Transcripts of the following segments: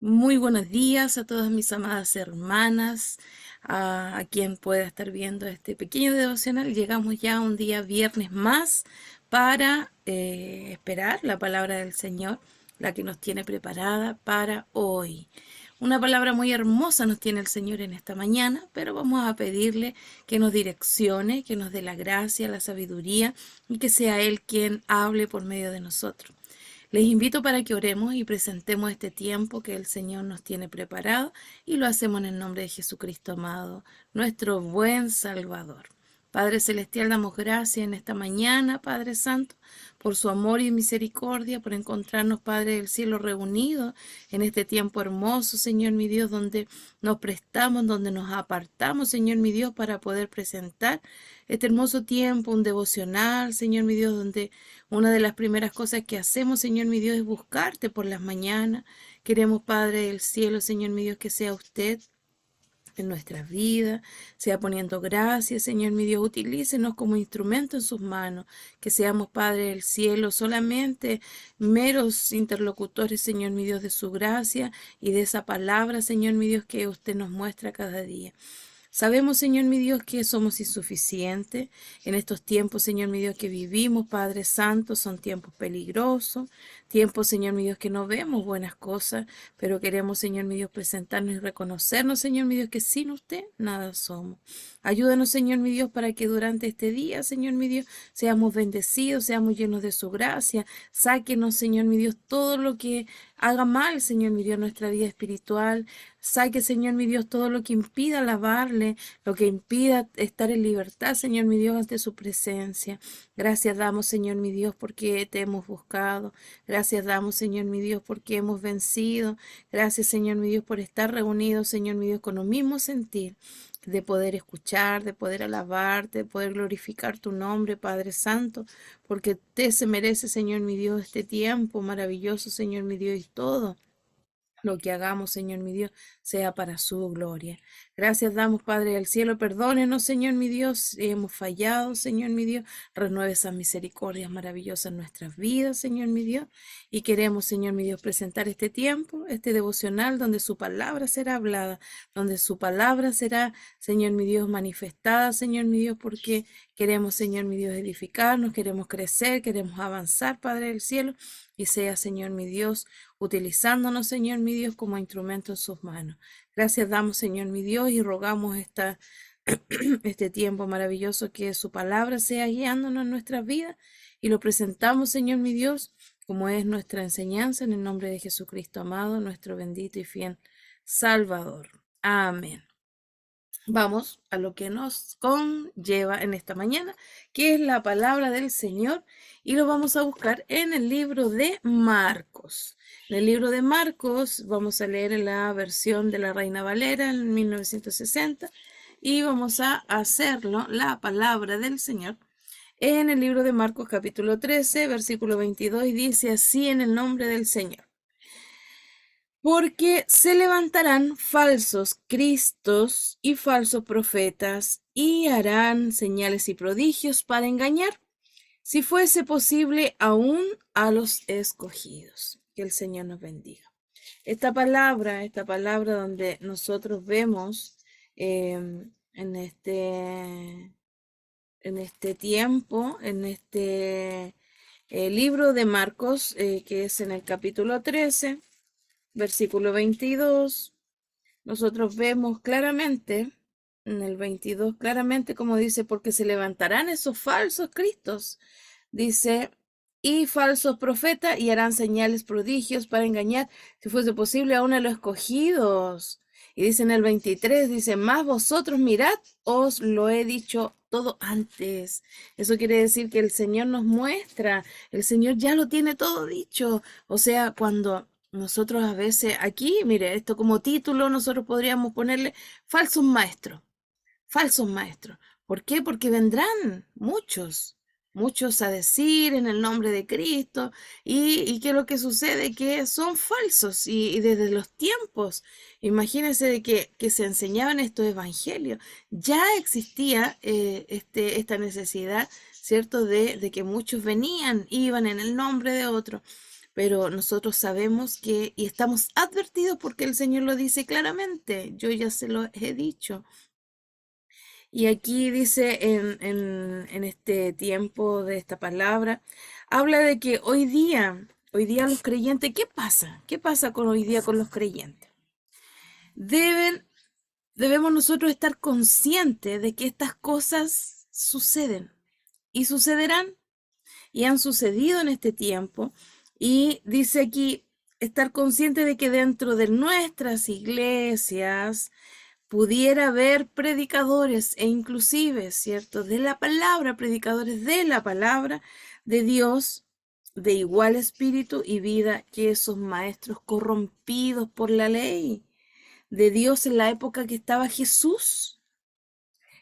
Muy buenos días a todas mis amadas hermanas, a quien pueda estar viendo este pequeño devocional. Llegamos ya a un día viernes más para esperar la palabra del Señor, la que nos tiene preparada para hoy. Una palabra muy hermosa nos tiene el Señor en esta mañana, pero vamos a pedirle que nos direccione, que nos dé la gracia, la sabiduría y que sea Él quien hable por medio de nosotros. Les invito para que oremos y presentemos este tiempo que el Señor nos tiene preparado y lo hacemos en el nombre de Jesucristo amado, nuestro buen Salvador. Padre Celestial, damos gracias en esta mañana, Padre Santo, por su amor y misericordia, por encontrarnos, Padre del cielo, reunidos en este tiempo hermoso, Señor mi Dios, donde nos prestamos, donde nos apartamos, Señor mi Dios, para poder presentar este hermoso tiempo, un devocional, Señor mi Dios, donde una de las primeras cosas que hacemos, Señor mi Dios, es buscarte por las mañanas. Queremos, Padre del cielo, Señor mi Dios, que sea usted en nuestras vidas, sea poniendo gracias, Señor mi Dios, utilícenos como instrumento en sus manos, que seamos, Padre del cielo, solamente meros interlocutores, Señor mi Dios, de su gracia y de esa palabra, Señor mi Dios, que usted nos muestra cada día. Sabemos, Señor mi Dios, que somos insuficientes en estos tiempos, Señor mi Dios, que vivimos, Padre Santo, son tiempos peligrosos, tiempos, Señor mi Dios, que no vemos buenas cosas, pero queremos, Señor mi Dios, presentarnos y reconocernos, Señor mi Dios, que sin usted nada somos. Ayúdanos, Señor mi Dios, para que durante este día, Señor mi Dios, seamos bendecidos, seamos llenos de su gracia. Sáquenos, Señor mi Dios, todo lo que haga mal, Señor mi Dios, nuestra vida espiritual. Saque, Señor mi Dios, todo lo que impida alabarle, lo que impida estar en libertad, Señor mi Dios, ante su presencia. Gracias damos, Señor mi Dios, porque te hemos buscado. Gracias damos, Señor mi Dios, porque hemos vencido. Gracias, Señor mi Dios, por estar reunidos, Señor mi Dios, con lo mismo sentir de poder escuchar, de poder alabarte, de poder glorificar tu nombre, Padre Santo, porque te se merece, Señor mi Dios, este tiempo maravilloso, Señor mi Dios, y todo lo que hagamos, Señor mi Dios, sea para su gloria. Gracias damos, Padre del cielo. Perdónenos, Señor mi Dios, si hemos fallado, Señor mi Dios. Renueve esas misericordias maravillosas en nuestras vidas, Señor mi Dios. Y queremos, Señor mi Dios, presentar este tiempo, este devocional, donde su palabra será hablada, donde su palabra será, Señor mi Dios, manifestada, Señor mi Dios, porque queremos, Señor mi Dios, edificarnos, queremos crecer, queremos avanzar, Padre del cielo. Y sea, Señor mi Dios, utilizándonos, Señor mi Dios, como instrumento en sus manos. Gracias damos, Señor mi Dios, y rogamos este tiempo maravilloso que su palabra sea guiándonos en nuestras vidas y lo presentamos, Señor mi Dios, como es nuestra enseñanza, en el nombre de Jesucristo amado, nuestro bendito y fiel Salvador. Amén. Vamos a lo que nos conlleva en esta mañana, que es la palabra del Señor, y lo vamos a buscar en el libro de Marcos. En el libro de Marcos vamos a leer la versión de la Reina Valera en 1960 y vamos a hacerlo, la palabra del Señor, en el libro de Marcos capítulo 13, versículo 22, y dice así en el nombre del Señor. Porque se levantarán falsos cristos y falsos profetas y harán señales y prodigios para engañar, si fuese posible, aún a los escogidos. Que el Señor nos bendiga. Esta palabra donde nosotros vemos en este tiempo, en este libro de Marcos, que es en el capítulo 13, versículo 22, nosotros vemos claramente, en el 22, claramente como dice, porque se levantarán esos falsos cristos, dice, y falsos profetas, y harán señales, prodigios para engañar, si fuese posible, aún a los escogidos. Y dice en el 23, dice, más vosotros mirad, os lo he dicho todo antes. Eso quiere decir que el Señor nos muestra, el Señor ya lo tiene todo dicho. O sea, cuando nosotros a veces, aquí, mire, esto como título, nosotros podríamos ponerle falsos maestros, falsos maestros. ¿Por qué? Porque vendrán muchos a decir en el nombre de Cristo. ¿Y qué es lo que sucede? Que son falsos y desde los tiempos, imagínense de que se enseñaban estos evangelios, ya existía esta necesidad, ¿cierto? De que muchos venían, iban en el nombre de otro. pero nosotros sabemos que, y estamos advertidos porque el Señor lo dice claramente, yo ya se lo he dicho. Y aquí dice en este tiempo de esta palabra, habla de que hoy día los creyentes, ¿qué pasa? ¿Qué pasa con hoy día con los creyentes? Deben, debemos nosotros estar conscientes de que estas cosas suceden y sucederán y han sucedido en este tiempo. Y dice aquí, estar consciente de que dentro de nuestras iglesias pudiera haber predicadores e inclusive, ¿cierto? De la palabra, predicadores de la palabra de Dios, de igual espíritu y vida que esos maestros corrompidos por la ley de Dios en la época que estaba Jesús.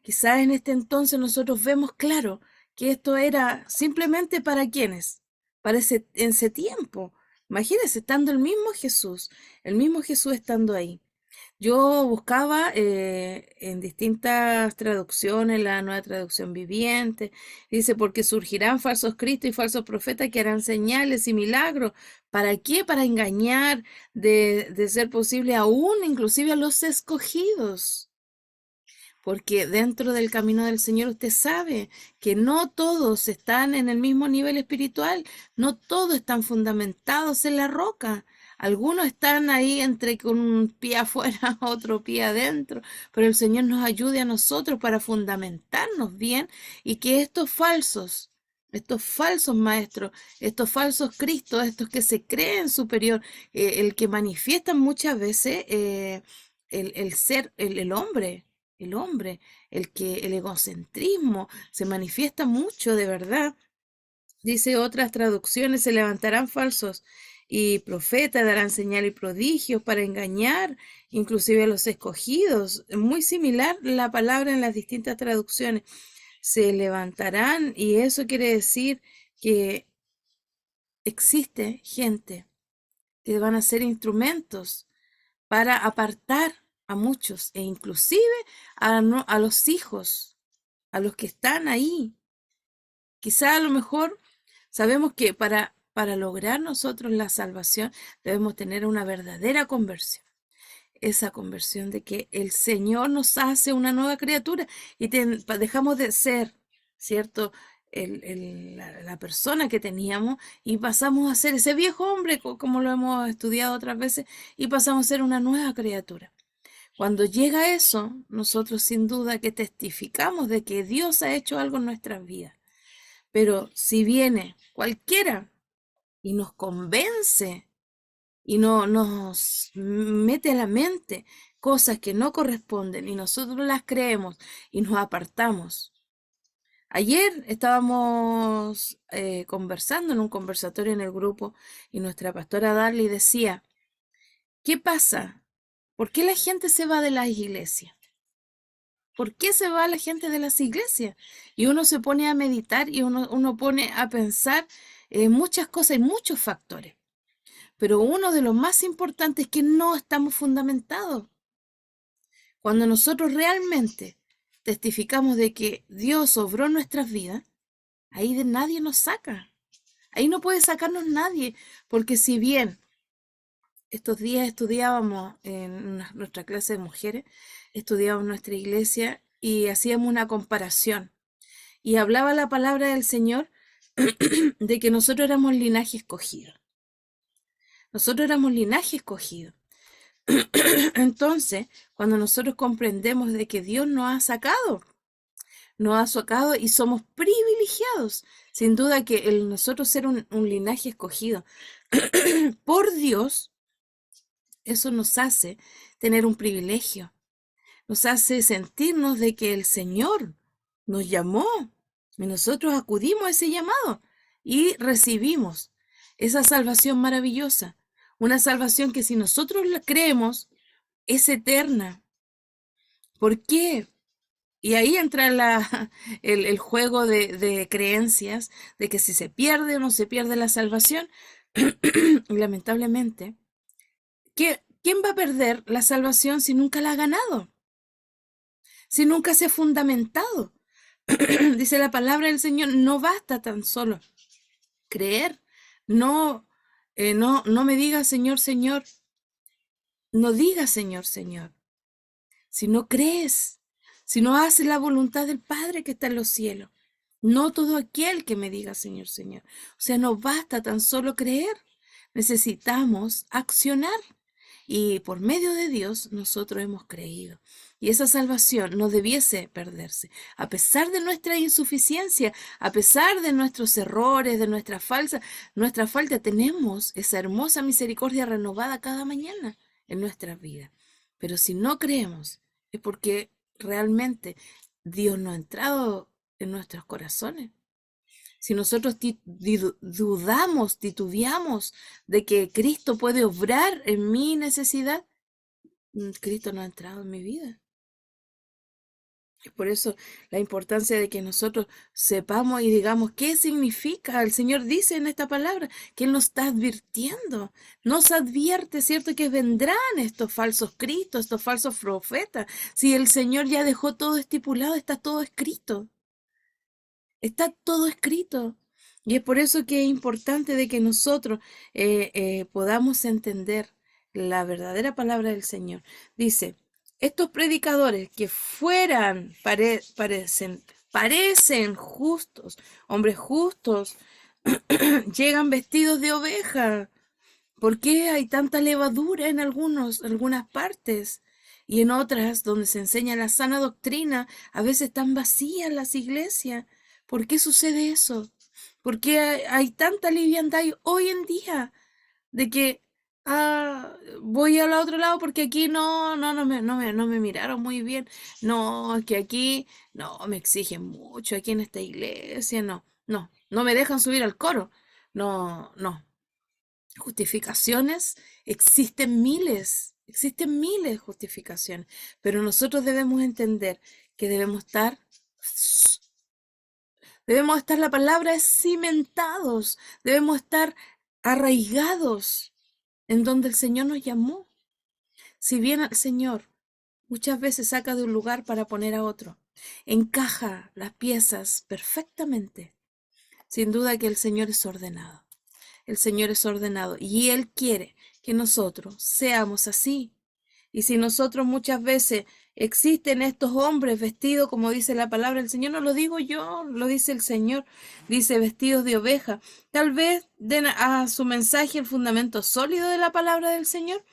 Quizás en este entonces nosotros vemos claro que esto era simplemente para quienes, para ese tiempo. Imagínense, estando el mismo Jesús estando ahí. Yo buscaba en distintas traducciones, la Nueva Traducción Viviente, dice, porque surgirán falsos cristos y falsos profetas que harán señales y milagros. ¿Para qué? Para engañar, de ser posible, aún inclusive a los escogidos. Porque dentro del camino del Señor usted sabe que no todos están en el mismo nivel espiritual, no todos están fundamentados en la roca. Algunos están ahí entre con un pie afuera, otro pie adentro, pero el Señor nos ayude a nosotros para fundamentarnos bien y que estos falsos maestros, estos falsos cristos, estos que se creen superior, el que manifiestan muchas veces el ser, el hombre, el egocentrismo se manifiesta mucho de verdad. Dice otras traducciones, se levantarán falsos y profetas, darán señal y prodigios para engañar inclusive a los escogidos. Muy similar la palabra en las distintas traducciones. Se levantarán y eso quiere decir que existe gente que van a ser instrumentos para apartar a muchos e inclusive a los hijos, a los que están ahí. Quizá a lo mejor sabemos que para lograr nosotros la salvación debemos tener una verdadera conversión. Esa conversión de que el Señor nos hace una nueva criatura y dejamos de ser, ¿cierto? La persona que teníamos y pasamos a ser ese viejo hombre, como lo hemos estudiado otras veces, y pasamos a ser una nueva criatura. Cuando llega eso, nosotros sin duda que testificamos de que Dios ha hecho algo en nuestras vidas. Pero si viene cualquiera y nos convence y no nos mete a la mente cosas que no corresponden y nosotros las creemos y nos apartamos. Ayer estábamos conversando en un conversatorio en el grupo y nuestra pastora Darly decía, ¿qué pasa? ¿Por qué la gente se va de las iglesias? ¿Por qué se va la gente de las iglesias? Y uno se pone a meditar y uno pone a pensar muchas cosas y muchos factores. Pero uno de los más importantes es que no estamos fundamentados. Cuando nosotros realmente testificamos de que Dios obró en nuestras vidas, ahí de nadie nos saca. Ahí no puede sacarnos nadie, porque si bien estos días estudiábamos en nuestra clase de mujeres, estudiábamos nuestra iglesia y hacíamos una comparación. Y hablaba la palabra del Señor de que nosotros éramos linaje escogido. Nosotros éramos linaje escogido. Entonces, cuando nosotros comprendemos de que Dios nos ha sacado y somos privilegiados, sin duda que el nosotros ser un linaje escogido por Dios, eso nos hace tener un privilegio, nos hace sentirnos de que el Señor nos llamó y nosotros acudimos a ese llamado y recibimos esa salvación maravillosa, una salvación que si nosotros la creemos es eterna. ¿Por qué? Y ahí entra el juego de creencias, de que si se pierde o no se pierde la salvación, lamentablemente, ¿quién va a perder la salvación si nunca la ha ganado? Si nunca se ha fundamentado. Dice la palabra del Señor, no basta tan solo creer, no, no me digas Señor, Señor, no digas Señor, Señor, si no crees, si no haces la voluntad del Padre que está en los cielos. No todo aquel que me diga Señor, Señor. O sea, no basta tan solo creer, necesitamos accionar. Y por medio de Dios nosotros hemos creído. Y esa salvación no debiese perderse. A pesar de nuestra insuficiencia, a pesar de nuestros errores, de nuestra falta, tenemos esa hermosa misericordia renovada cada mañana en nuestras vidas. Pero si no creemos, es porque realmente Dios no ha entrado en nuestros corazones. Si nosotros dudamos, titubeamos de que Cristo puede obrar en mi necesidad, Cristo no ha entrado en mi vida. Y por eso la importancia de que nosotros sepamos y digamos qué significa. El Señor dice en esta palabra que Él nos está advirtiendo, nos advierte, ¿cierto? Que vendrán estos falsos cristos, estos falsos profetas. Si el Señor ya dejó todo estipulado, está todo escrito. Está todo escrito. Y es por eso que es importante de que nosotros podamos entender la verdadera palabra del Señor. Dice, estos predicadores que parecen justos, hombres justos, llegan vestidos de oveja. ¿Por qué hay tanta levadura en algunas partes? Y en otras, donde se enseña la sana doctrina, a veces están vacías las iglesias. ¿Por qué sucede eso? ¿Por qué hay tanta liviandad hoy en día? De que voy al otro lado porque aquí no me miraron muy bien. No, es que aquí no me exigen mucho, aquí en esta iglesia, no me dejan subir al coro. No. Justificaciones, existen miles de justificaciones, pero nosotros debemos entender que debemos estar, la palabra es cimentados, debemos estar arraigados en donde el Señor nos llamó. Si bien el Señor muchas veces saca de un lugar para poner a otro, encaja las piezas perfectamente, sin duda que el Señor es ordenado. El Señor es ordenado y Él quiere que nosotros seamos así. Y si nosotros muchas veces existen estos hombres vestidos, como dice la palabra del Señor, no lo digo yo, lo dice el Señor, dice vestidos de oveja, tal vez den a su mensaje el fundamento sólido de la palabra del Señor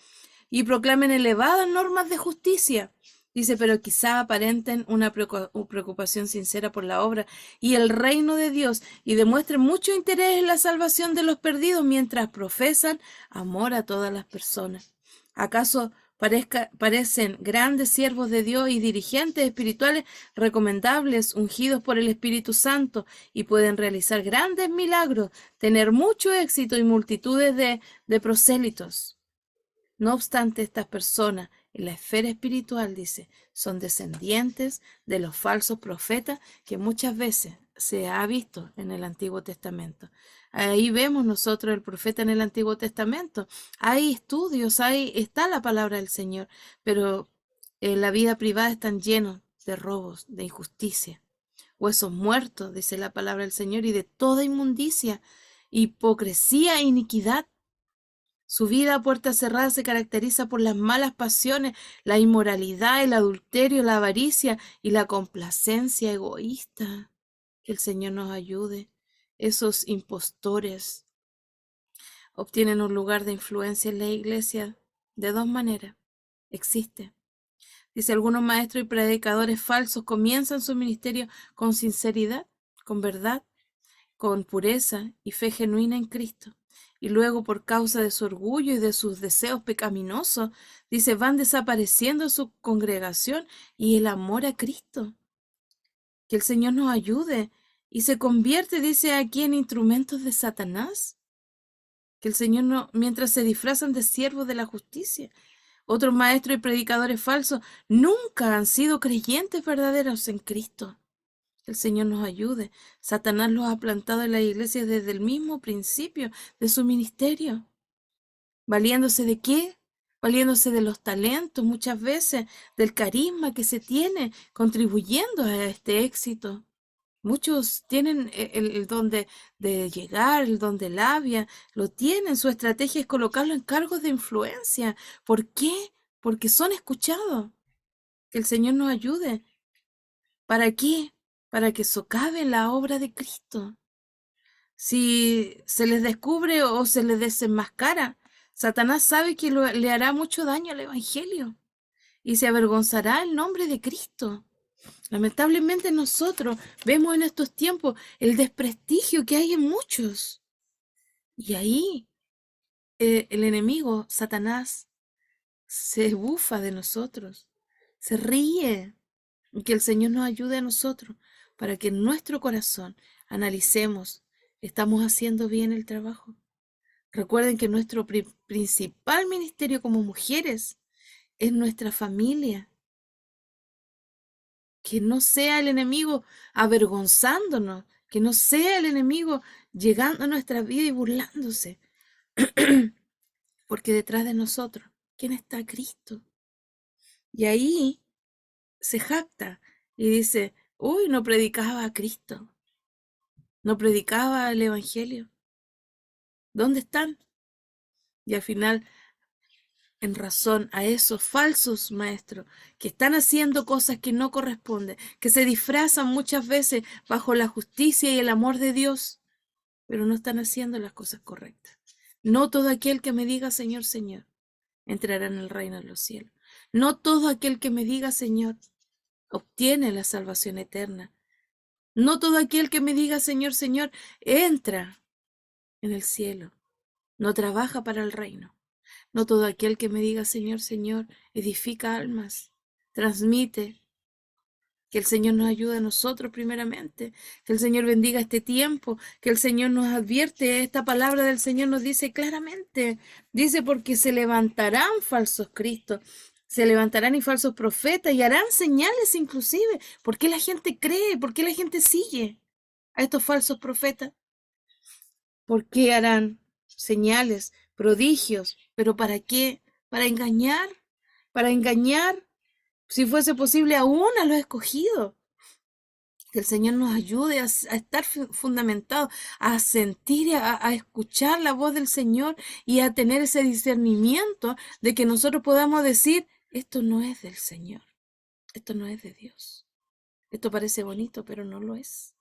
y proclamen elevadas normas de justicia. Dice, pero quizá aparenten una preocupación sincera por la obra y el reino de Dios y demuestren mucho interés en la salvación de los perdidos mientras profesan amor a todas las personas. ¿Acaso parecen grandes siervos de Dios y dirigentes espirituales recomendables, ungidos por el Espíritu Santo y pueden realizar grandes milagros, tener mucho éxito y multitudes de prosélitos? No obstante, estas personas en la esfera espiritual, dice, son descendientes de los falsos profetas que muchas veces se ha visto en el Antiguo Testamento. Ahí vemos nosotros el profeta en el Antiguo Testamento. Hay estudios, ahí está la palabra del Señor, pero en la vida privada están llenos de robos, de injusticia. Huesos muertos, dice la palabra del Señor, y de toda inmundicia, hipocresía e iniquidad. Su vida a puerta cerrada se caracteriza por las malas pasiones, la inmoralidad, el adulterio, la avaricia y la complacencia egoísta. Que el Señor nos ayude. Esos impostores obtienen un lugar de influencia en la iglesia de dos maneras. Existe. Dice, algunos maestros y predicadores falsos comienzan su ministerio con sinceridad, con verdad, con pureza y fe genuina en Cristo. Y luego, por causa de su orgullo y de sus deseos pecaminosos, dice, van desapareciendo su congregación y el amor a Cristo. Que el Señor nos ayude y se convierte, dice aquí, en instrumentos de Satanás. Que el Señor no, mientras se disfrazan de siervos de la justicia. Otros maestros y predicadores falsos nunca han sido creyentes verdaderos en Cristo. Que el Señor nos ayude. Satanás los ha plantado en la iglesia desde el mismo principio de su ministerio. ¿Valiéndose de qué? Valiéndose de los talentos, muchas veces, del carisma que se tiene, contribuyendo a este éxito. Muchos tienen el don de llegar, el don de labia, lo tienen. Su estrategia es colocarlo en cargos de influencia. ¿Por qué? Porque son escuchados. Que el Señor nos ayude. ¿Para qué? Para que socave la obra de Cristo. Si se les descubre o se les desenmascara, Satanás sabe que le hará mucho daño al Evangelio y se avergonzará el nombre de Cristo. Lamentablemente nosotros vemos en estos tiempos el desprestigio que hay en muchos. Y ahí el enemigo, Satanás, se bufa de nosotros, se ríe. Y que el Señor nos ayude a nosotros para que en nuestro corazón analicemos, ¿estamos haciendo bien el trabajo? Recuerden que nuestro principal ministerio como mujeres es nuestra familia. Que no sea el enemigo avergonzándonos, que no sea el enemigo llegando a nuestra vida y burlándose. Porque detrás de nosotros, ¿quién está? Cristo. Y ahí se jacta y dice, uy, no predicaba a Cristo, no predicaba el Evangelio. ¿Dónde están? Y al final, en razón a esos falsos maestros que están haciendo cosas que no corresponden, que se disfrazan muchas veces bajo la justicia y el amor de Dios, pero no están haciendo las cosas correctas. No todo aquel que me diga Señor, Señor, entrará en el reino de los cielos. No todo aquel que me diga Señor obtiene la salvación eterna. No todo aquel que me diga Señor, Señor, entra en el cielo. No trabaja para el reino. No todo aquel que me diga Señor, Señor, edifica almas, transmite. Que el Señor nos ayude a nosotros primeramente, que el Señor bendiga este tiempo, que el Señor nos advierte, esta palabra del Señor nos dice claramente, dice porque se levantarán falsos cristos, se levantarán y falsos profetas y harán señales inclusive. ¿Por qué la gente cree? ¿Por qué la gente sigue a estos falsos profetas? ¿Por qué harán señales, prodigios? ¿Pero para qué? Para engañar, para engañar, si fuese posible, aún a los escogidos. Que el Señor nos ayude a estar fundamentados, a sentir, a escuchar la voz del Señor y a tener ese discernimiento de que nosotros podamos decir, esto no es del Señor, esto no es de Dios. Esto parece bonito, pero no lo es.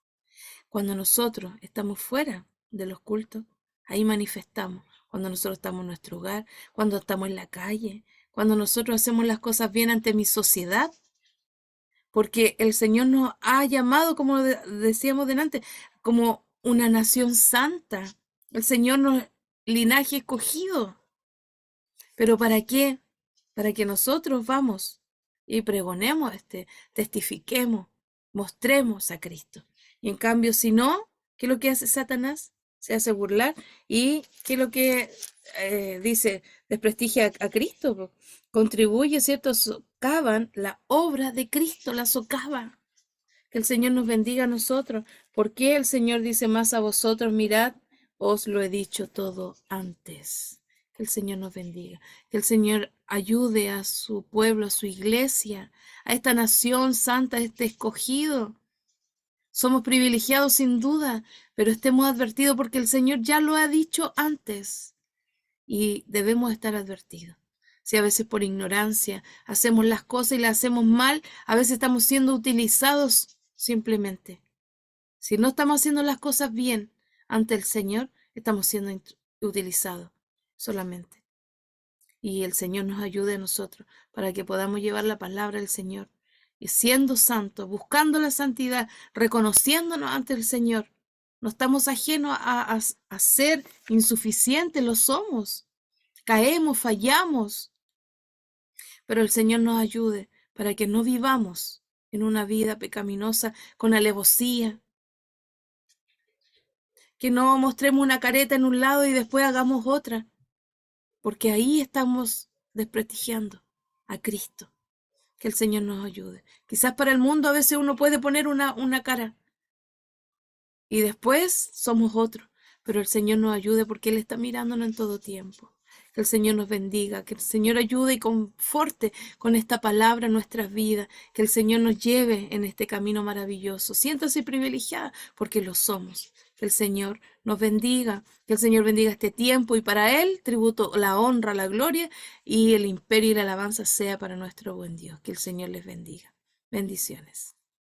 Cuando nosotros estamos fuera de los cultos, ahí manifestamos. Cuando nosotros estamos en nuestro hogar, cuando estamos en la calle, cuando nosotros hacemos las cosas bien ante mi sociedad, porque el Señor nos ha llamado, como decíamos delante, como una nación santa. El Señor nos linaje escogido. ¿Pero para qué? Para que nosotros vamos y pregonemos, testifiquemos, mostremos a Cristo. Y en cambio, si no, ¿qué es lo que hace Satanás? Se hace burlar. ¿Y qué es lo que dice? Desprestigia a Cristo. Contribuye, ¿cierto? Socavan la obra de Cristo, la socava. Que el Señor nos bendiga a nosotros. ¿Por qué el Señor dice más a vosotros? Mirad, os lo he dicho todo antes. Que el Señor nos bendiga. Que el Señor ayude a su pueblo, a su iglesia, a esta nación santa, a este escogido. Somos privilegiados sin duda, pero estemos advertidos porque el Señor ya lo ha dicho antes y debemos estar advertidos. Si a veces por ignorancia hacemos las cosas y las hacemos mal, a veces estamos siendo utilizados simplemente. Si no estamos haciendo las cosas bien ante el Señor, estamos siendo utilizados solamente. Y el Señor nos ayude a nosotros para que podamos llevar la palabra del Señor y siendo santos, buscando la santidad, reconociéndonos ante el Señor. No estamos ajenos a ser insuficientes, lo somos. Caemos, fallamos, pero el Señor nos ayude para que no vivamos en una vida pecaminosa con alevosía, que no mostremos una careta en un lado y después hagamos otra, porque ahí estamos desprestigiando a Cristo. Que el Señor nos ayude. Quizás para el mundo a veces uno puede poner una cara y después somos otros, pero el Señor nos ayude porque Él está mirándonos en todo tiempo. Que el Señor nos bendiga, que el Señor ayude y conforte con esta palabra nuestras vidas, que el Señor nos lleve en este camino maravilloso. Siéntase privilegiada porque lo somos. Que el Señor nos bendiga, que el Señor bendiga este tiempo y para Él tributo la honra, la gloria y el imperio y la alabanza sea para nuestro buen Dios. Que el Señor les bendiga. Bendiciones.